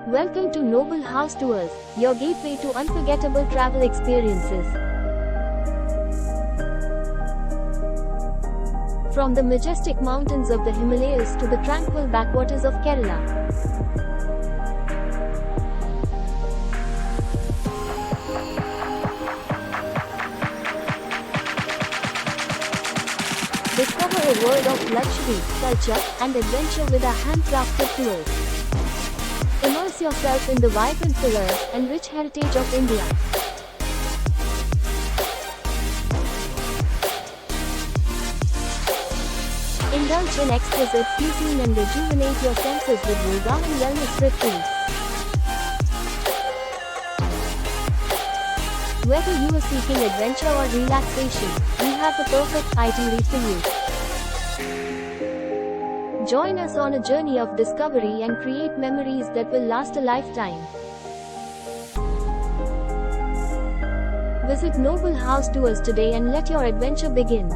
Welcome to Noble House Tours, your gateway to unforgettable travel experiences. From the majestic mountains of the Himalayas to the tranquil backwaters of Kerala. Discover a world of luxury, culture, and adventure with our handcrafted tours. Immerse yourself in the vibrant colors and rich heritage of India. Indulge in exquisite cuisine and rejuvenate your senses with Vrindavan wellness retreats. Whether you are seeking adventure or relaxation, we have the perfect itinerary for you. Join us on a journey of discovery and create memories that will last a lifetime. Visit Noble House Tours today and let your adventure begin.